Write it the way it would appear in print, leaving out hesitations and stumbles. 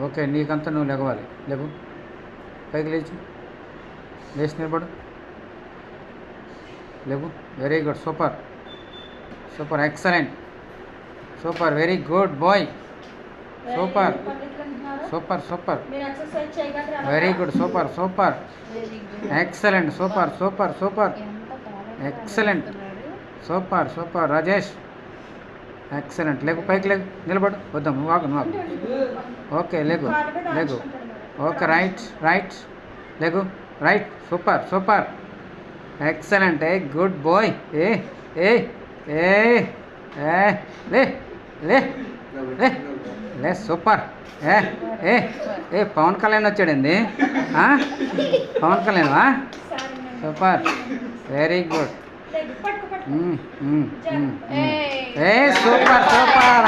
Okay, నీకంతా నువ్వు లెగవాలి. లేకు, పైకి లేచి నిలబడు. లేకు. Very good, super super, excellent, super, very good boy, super super super, very good, super super, excellent, super super super, excellent, super super Rajesh, excellent. లేకు, పైకి లేకు, నిలబడు. వద్దాం, వాగు వాగు. ఓకే, లేకు లేకు. ఓకే, రైట్ రైట్, లేకు, రైట్, సూపర్ సూపర్, ఎక్సలెంట్, ఏ గుడ్ బాయ్. ఏ ఏ ఏ ఏ లే లే లే లే, సూపర్. ఏ ఏ ఏ పవన్ కళ్యాణ్ వచ్చాడండి. పవన్ కళ్యాణ్వా? Super, very good. ఏ సూపర్ సూపర్.